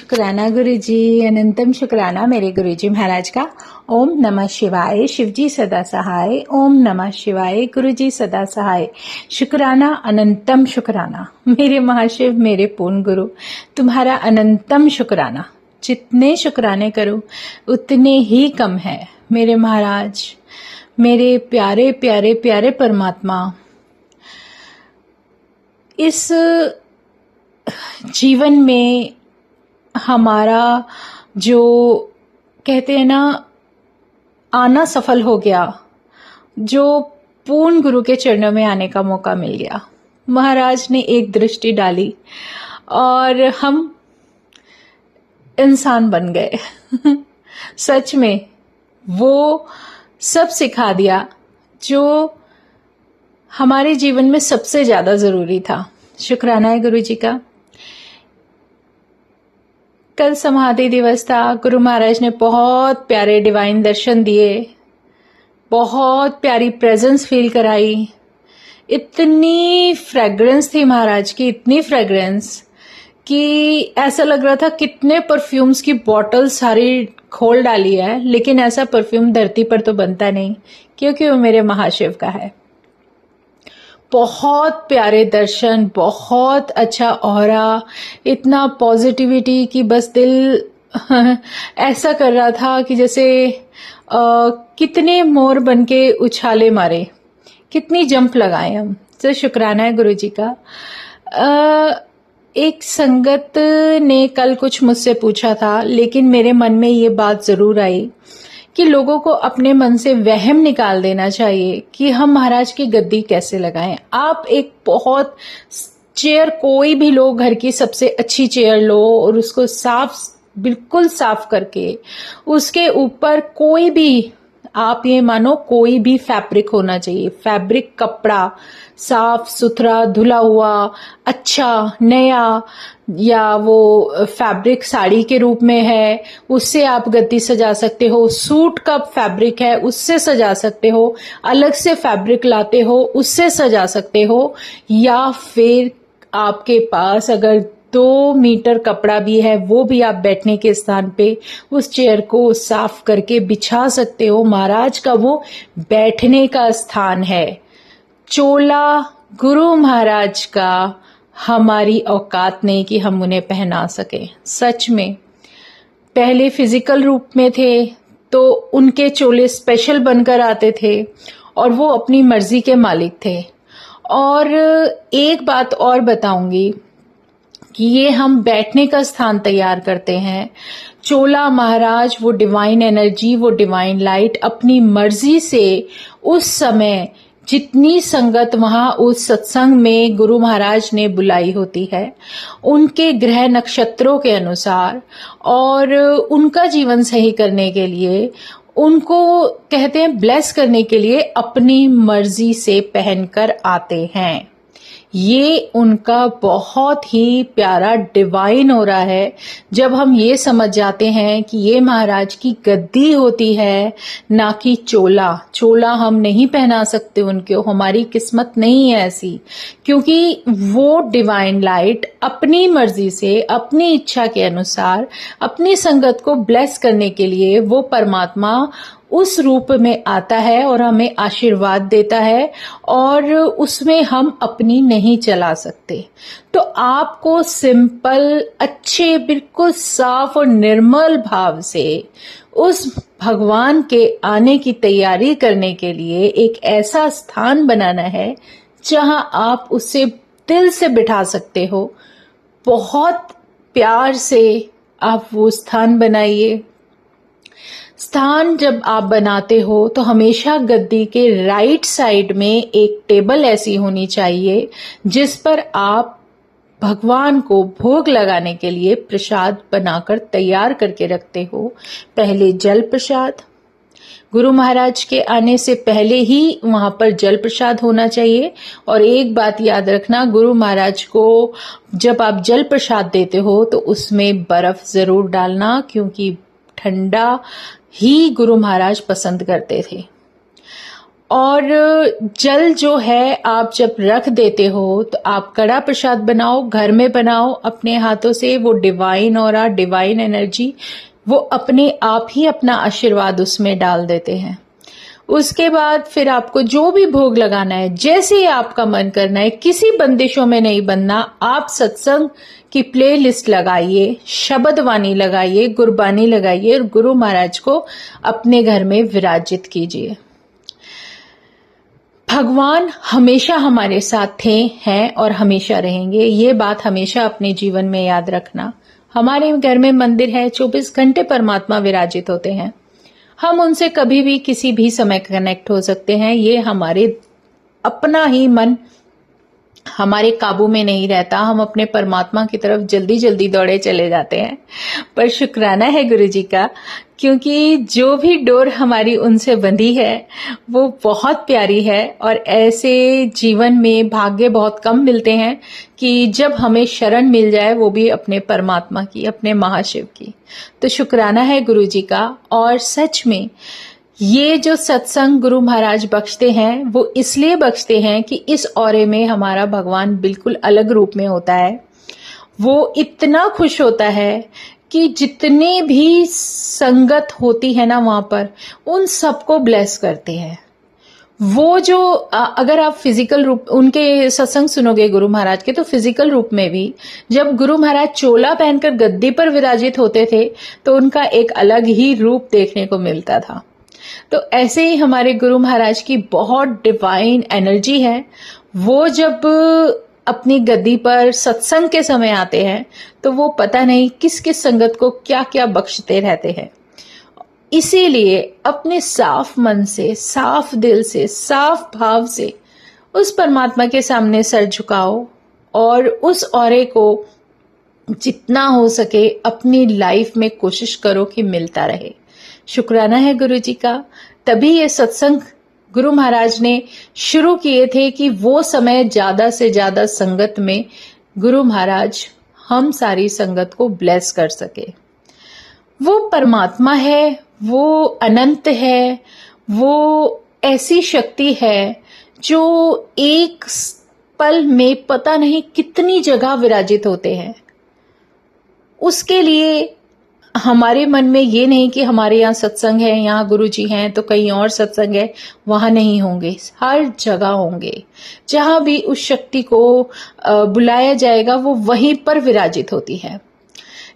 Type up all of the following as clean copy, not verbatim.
शुक्राना गुरुजी, अनंतम शुक्राना मेरे गुरुजी महाराज का। ओम नमः शिवाय, शिवजी सदा सहाय। ओम नमः शिवाय, गुरुजी सदा सहाय। शुक्राना, अनंतम शुक्राना मेरे महाशिव, मेरे पूर्ण गुरु, तुम्हारा अनंतम शुक्राना। जितने शुक्राने करूं उतने ही कम है मेरे महाराज, मेरे प्यारे प्यारे प्यारे परमात्मा। इस जीवन में हमारा जो कहते हैं ना आना सफल हो गया, जो पूर्ण गुरु के चरणों में आने का मौका मिल गया। महाराज ने एक दृष्टि डाली और हम इंसान बन गए। सच में वो सब सिखा दिया जो हमारे जीवन में सबसे ज्यादा जरूरी था। शुक्राना है गुरु जी का। कल समाधि दिवस था। गुरु महाराज ने बहुत प्यारे डिवाइन दर्शन दिए, बहुत प्यारी प्रेजेंस फील कराई। इतनी फ्रेग्रेंस थी महाराज की, इतनी फ्रेग्रेंस कि ऐसा लग रहा था कितने परफ्यूम्स की बॉटल सारी खोल डाली है, लेकिन ऐसा परफ्यूम धरती पर तो बनता नहीं, क्योंकि वो मेरे महाशिव का है। बहुत प्यारे दर्शन, बहुत अच्छा ऑरा, इतना पॉजिटिविटी कि बस दिल ऐसा कर रहा था कि जैसे कितने मोर बनके उछाले मारे, कितनी जंप लगाए हम। तो शुक्राना है गुरु जी का। एक संगत ने कल कुछ मुझसे पूछा था, लेकिन मेरे मन में ये बात जरूर आई कि लोगों को अपने मन से वहम निकाल देना चाहिए कि हम महाराज की गद्दी कैसे लगाएं। आप एक बहुत चेयर कोई भी लो, घर की सबसे अच्छी चेयर लो और उसको बिल्कुल साफ करके उसके ऊपर कोई भी, आप ये मानो कोई भी फैब्रिक होना चाहिए। फैब्रिक कपड़ा साफ सुथरा धुला हुआ अच्छा नया, या वो फैब्रिक साड़ी के रूप में है उससे आप गद्दी सजा सकते हो। सूट का फैब्रिक है उससे सजा सकते हो, अलग से फैब्रिक लाते हो उससे सजा सकते हो, या फिर आपके पास अगर 2 मीटर कपड़ा भी है वो भी आप बैठने के स्थान पे उस चेयर को साफ करके बिछा सकते हो। महाराज का वो बैठने का स्थान है। चोला गुरु महाराज का हमारी औकात नहीं कि हम उन्हें पहना सके। सच में पहले फिजिकल रूप में थे तो उनके चोले स्पेशल बनकर आते थे और वो अपनी मर्जी के मालिक थे। और एक बात और बताऊंगी कि ये हम बैठने का स्थान तैयार करते हैं। चोला महाराज वो डिवाइन एनर्जी, वो डिवाइन लाइट अपनी मर्जी से उस समय जितनी संगत वहां उस सत्संग में गुरु महाराज ने बुलाई होती है, उनके ग्रह नक्षत्रों के अनुसार और उनका जीवन सही करने के लिए, उनको कहते हैं ब्लेस करने के लिए, अपनी मर्जी से पहनकर आते हैं। ये उनका बहुत ही प्यारा डिवाइन हो रहा है जब हम ये समझ जाते हैं कि ये महाराज की गद्दी होती है, ना कि चोला। चोला हम नहीं पहना सकते उनको, हमारी किस्मत नहीं है ऐसी, क्योंकि वो डिवाइन लाइट अपनी मर्जी से अपनी इच्छा के अनुसार अपनी संगत को ब्लेस करने के लिए वो परमात्मा उस रूप में आता है और हमें आशीर्वाद देता है, और उसमें हम अपनी नहीं चला सकते। तो आपको सिंपल अच्छे बिल्कुल साफ और निर्मल भाव से उस भगवान के आने की तैयारी करने के लिए एक ऐसा स्थान बनाना है जहां आप उसे दिल से बिठा सकते हो। बहुत प्यार से आप वो स्थान बनाइए। स्थान जब आप बनाते हो तो हमेशा गद्दी के राइट साइड में एक टेबल ऐसी होनी चाहिए जिस पर आप भगवान को भोग लगाने के लिए प्रसाद बनाकर तैयार करके रखते हो। पहले जल प्रसाद, गुरु महाराज के आने से पहले ही वहां पर जल प्रसाद होना चाहिए। और एक बात याद रखना, गुरु महाराज को जब आप जल प्रसाद देते हो तो उसमें बर्फ जरूर डालना, क्योंकि ठंडा ही गुरु महाराज पसंद करते थे। और जल जो है आप जब रख देते हो तो आप कड़ा प्रसाद बनाओ, घर में बनाओ अपने हाथों से, वो डिवाइन ऑरा, डिवाइन एनर्जी वो अपने आप ही अपना आशीर्वाद उसमें डाल देते हैं। उसके बाद फिर आपको जो भी भोग लगाना है, जैसे ही आपका मन करना है, किसी बंदिशों में नहीं बनना। आप सत्संग की प्लेलिस्ट लगाइए, शब्द वाणी लगाइए, गुरबानी लगाइए और गुरु महाराज को अपने घर में विराजित कीजिए। भगवान हमेशा हमारे साथ थे, हैं और हमेशा रहेंगे। ये बात हमेशा अपने जीवन में याद रखना। हमारे घर में मंदिर है, 24 घंटे परमात्मा विराजित होते हैं। हम उनसे कभी भी किसी भी समय कनेक्ट हो सकते हैं। ये हमारे अपना ही मन हमारे काबू में नहीं रहता, हम अपने परमात्मा की तरफ जल्दी जल्दी दौड़े चले जाते हैं। पर शुक्राना है गुरु जी का, क्योंकि जो भी डोर हमारी उनसे बंधी है वो बहुत प्यारी है। और ऐसे जीवन में भाग्य बहुत कम मिलते हैं कि जब हमें शरण मिल जाए, वो भी अपने परमात्मा की, अपने महाशिव की। तो शुक्राना है गुरु जी का। और सच में ये जो सत्संग गुरु महाराज बख्शते हैं वो इसलिए बख्शते हैं कि इस औरे में हमारा भगवान बिल्कुल अलग रूप में होता है। वो इतना खुश होता है कि जितने भी संगत होती है ना वहां पर, उन सबको ब्लेस करते हैं। वो जो अगर आप फिजिकल रूप उनके सत्संग सुनोगे गुरु महाराज के, तो फिजिकल रूप में भी जब गुरु महाराज चोला पहनकर गद्दी पर विराजित होते थे तो उनका एक अलग ही रूप देखने को मिलता था। तो ऐसे ही हमारे गुरु महाराज की बहुत डिवाइन एनर्जी है। वो जब अपनी गद्दी पर सत्संग के समय आते हैं तो वो पता नहीं किस किस संगत को क्या क्या बख्शते रहते हैं। इसीलिए अपने साफ मन से, साफ दिल से, साफ भाव से उस परमात्मा के सामने सर झुकाओ और उस औरे को जितना हो सके अपनी लाइफ में कोशिश करो कि मिलता रहे। शुक्राना है गुरु जी का। तभी ये सत्संग गुरु महाराज ने शुरू किए थे कि वो समय ज्यादा से ज्यादा संगत में गुरु महाराज हम सारी संगत को ब्लेस कर सके। वो परमात्मा है, वो अनंत है, वो ऐसी शक्ति है जो एक पल में पता नहीं कितनी जगह विराजित होते हैं। उसके लिए हमारे मन में ये नहीं कि हमारे यहाँ सत्संग है, यहाँ गुरु जी हैं तो कहीं और सत्संग है, वहां नहीं होंगे, हर जगह होंगे। जहां भी उस शक्ति को बुलाया जाएगा वो वहीं पर विराजित होती है।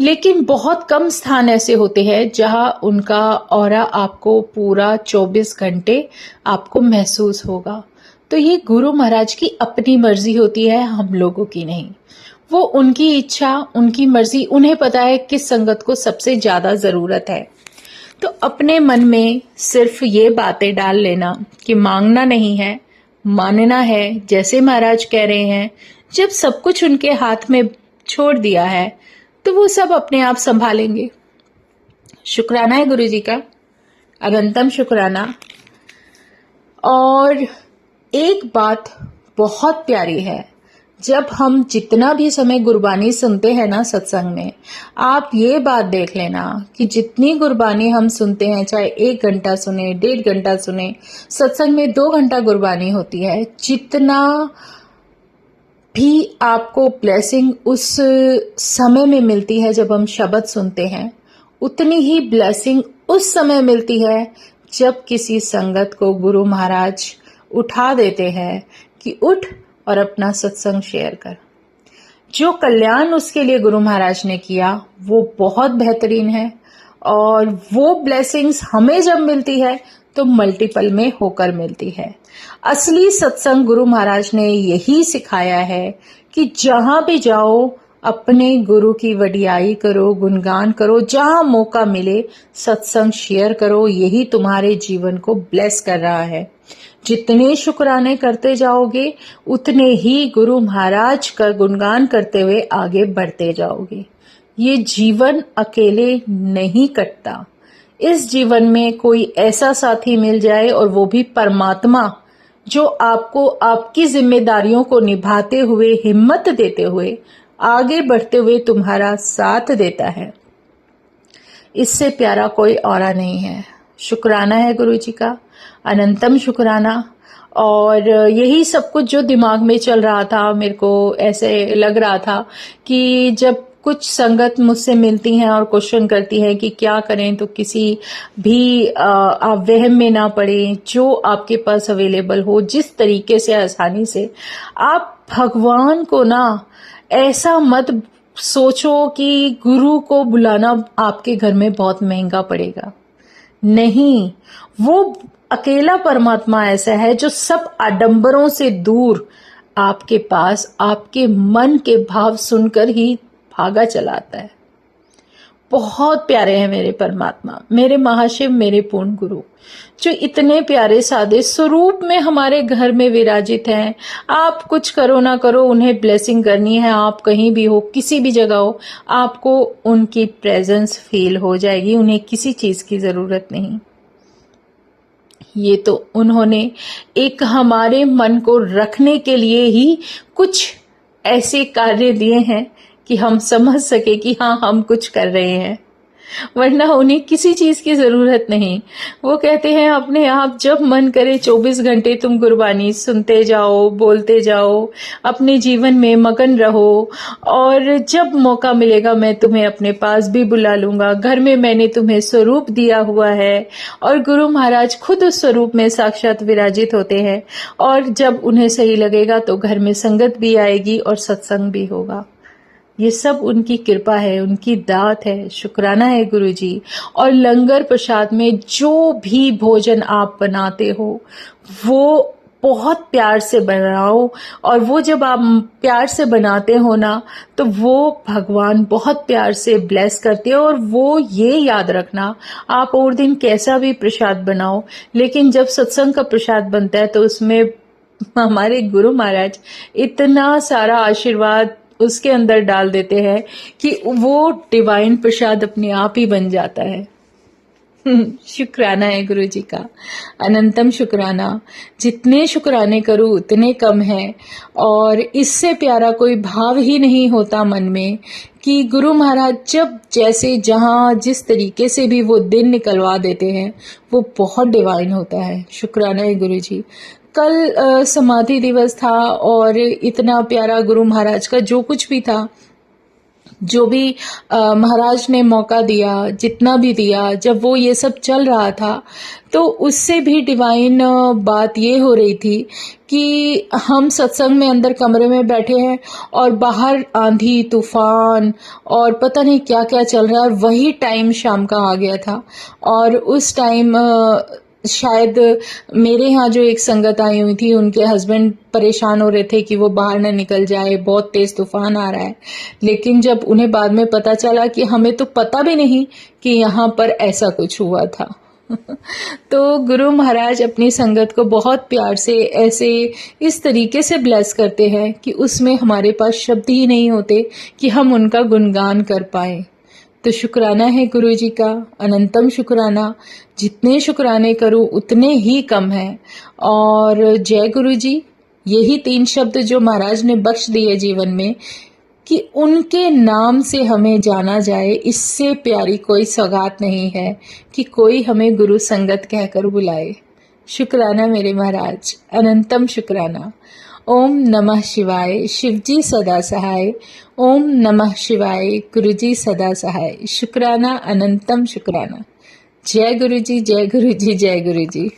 लेकिन बहुत कम स्थान ऐसे होते हैं जहां उनका ऑरा आपको पूरा 24 घंटे आपको महसूस होगा। तो ये गुरु महाराज की अपनी मर्जी होती है, हम लोगों की नहीं। वो उनकी इच्छा, उनकी मर्जी, उन्हें पता है किस संगत को सबसे ज्यादा जरूरत है। तो अपने मन में सिर्फ ये बातें डाल लेना कि मांगना नहीं है, मानना है। जैसे महाराज कह रहे हैं, जब सब कुछ उनके हाथ में छोड़ दिया है तो वो सब अपने आप संभालेंगे। शुक्राना है गुरु जी का, अनंतम शुक्राना। और एक बात बहुत प्यारी है, जब हम जितना भी समय गुरबानी सुनते हैं ना सत्संग में, आप ये बात देख लेना कि जितनी गुरबानी हम सुनते हैं, चाहे 1 घंटा सुने, 1.5 घंटा सुने, सत्संग में 2 घंटा गुरबानी होती है, जितना भी आपको ब्लेसिंग उस समय में मिलती है जब हम शब्द सुनते हैं, उतनी ही ब्लेसिंग उस समय मिलती है जब किसी संगत को गुरु महाराज उठा देते हैं कि उठ और अपना सत्संग शेयर कर। जो कल्याण उसके लिए गुरु महाराज ने किया वो बहुत बेहतरीन है। और वो ब्लेसिंग्स हमें जब मिलती है तो मल्टीपल में होकर मिलती है। असली सत्संग गुरु महाराज ने यही सिखाया है कि जहां भी जाओ अपने गुरु की वडियाई करो, गुणगान करो, जहां मौका मिले सत्संग शेयर करो। यही तुम्हारे जीवन को ब्लेस कर रहा है। जितने शुक्राने करते जाओगे उतने ही गुरु महाराज का गुणगान करते हुए आगे बढ़ते जाओगे। ये जीवन अकेले नहीं कटता। इस जीवन में कोई ऐसा साथी मिल जाए, और वो भी परमात्मा, जो आपको आपकी जिम्मेदारियों को निभाते हुए, हिम्मत देते हुए, आगे बढ़ते हुए तुम्हारा साथ देता है, इससे प्यारा कोई औरा नहीं है। शुक्राना है गुरु जी का। अनंतम शुक्राना। और यही सब कुछ जो दिमाग में चल रहा था, मेरे को ऐसे लग रहा था कि जब कुछ संगत मुझसे मिलती हैं और क्वेश्चन करती है कि क्या करें, तो किसी भी आप वहम में ना पड़े। जो आपके पास अवेलेबल हो, जिस तरीके से आसानी से आप भगवान को ना ऐसा मत सोचो कि गुरु को बुलाना आपके घर में बहुत महंगा पड़ेगा। नहीं, वो अकेला परमात्मा ऐसा है जो सब आडंबरों से दूर आपके पास आपके मन के भाव सुनकर ही भागा चलाता है। बहुत प्यारे हैं मेरे परमात्मा, मेरे महाशिव, मेरे पूर्ण गुरु, जो इतने प्यारे सादे स्वरूप में हमारे घर में विराजित हैं। आप कुछ करो ना करो, उन्हें ब्लेसिंग करनी है। आप कहीं भी हो, किसी भी जगह हो, आपको उनकी प्रेजेंस फील हो जाएगी। उन्हें किसी चीज की जरूरत नहीं। ये तो उन्होंने एक हमारे मन को रखने के लिए ही कुछ ऐसे कार्य दिए हैं कि हम समझ सके कि हाँ, हम कुछ कर रहे हैं, वरना उन्हें किसी चीज की जरूरत नहीं। वो कहते हैं अपने आप जब मन करे 24 घंटे तुम गुरबानी सुनते जाओ, बोलते जाओ, अपने जीवन में मगन रहो, और जब मौका मिलेगा मैं तुम्हें अपने पास भी बुला लूंगा। घर में मैंने तुम्हें स्वरूप दिया हुआ है, और गुरु महाराज खुद उस स्वरूप में साक्षात विराजित होते हैं। और जब उन्हें सही लगेगा तो घर में संगत भी आएगी और सत्संग भी होगा। ये सब उनकी कृपा है, उनकी दात है। शुक्राना है गुरुजी। और लंगर प्रसाद में जो भी भोजन आप बनाते हो, वो बहुत प्यार से बनाओ। और वो जब आप प्यार से बनाते हो ना, तो वो भगवान बहुत प्यार से ब्लेस करते हैं। और वो ये याद रखना, आप और दिन कैसा भी प्रसाद बनाओ, लेकिन जब सत्संग का प्रसाद बनता है तो उसमें हमारे गुरु महाराज इतना सारा आशीर्वाद उसके अंदर डाल देते हैं कि वो डिवाइन प्रसाद अपने आप ही बन जाता है। शुक्राना है गुरु जी का, अनंतम शुक्राना। जितने शुक्राने करूं उतने कम है। और इससे प्यारा कोई भाव ही नहीं होता मन में कि गुरु महाराज जब जैसे जहां जिस तरीके से भी वो दिन निकलवा देते हैं, वो बहुत डिवाइन होता है। शुक्राना है गुरु जी। कल समाधि दिवस था, और इतना प्यारा गुरु महाराज का जो कुछ भी था, जो भी महाराज ने मौका दिया, जितना भी दिया, जब वो ये सब चल रहा था, तो उससे भी डिवाइन बात ये हो रही थी कि हम सत्संग में अंदर कमरे में बैठे हैं और बाहर आंधी तूफान और पता नहीं क्या क्या चल रहा है। और वही टाइम शाम का आ गया था, और उस टाइम शायद मेरे यहाँ जो एक संगत आई हुई थी, उनके हस्बैंड परेशान हो रहे थे कि वो बाहर ना निकल जाए, बहुत तेज तूफान आ रहा है। लेकिन जब उन्हें बाद में पता चला कि हमें तो पता भी नहीं कि यहाँ पर ऐसा कुछ हुआ था। तो गुरु महाराज अपनी संगत को बहुत प्यार से ऐसे इस तरीके से ब्लेस करते हैं कि उसमें हमारे पास शब्द ही नहीं होते कि हम उनका गुणगान कर पाए। तो शुक्राना है गुरु जी का, अनंतम शुक्राना। जितने शुक्राने करूं उतने ही कम है। और जय गुरु जी। यही 3 शब्द जो महाराज ने बख्श दिए जीवन में, कि उनके नाम से हमें जाना जाए, इससे प्यारी कोई सौगात नहीं है कि कोई हमें गुरु संगत कहकर बुलाए। शुक्राना मेरे महाराज, अनंतम शुक्राना। ओम नमः शिवाय। शिवजी सदा सहाय। ओम नमः शिवाय। गुरुजी सदा सहाय। शुक्राना, अनंतम शुक्राना। जय गुरुजी, जय गुरुजी, जय गुरुजी।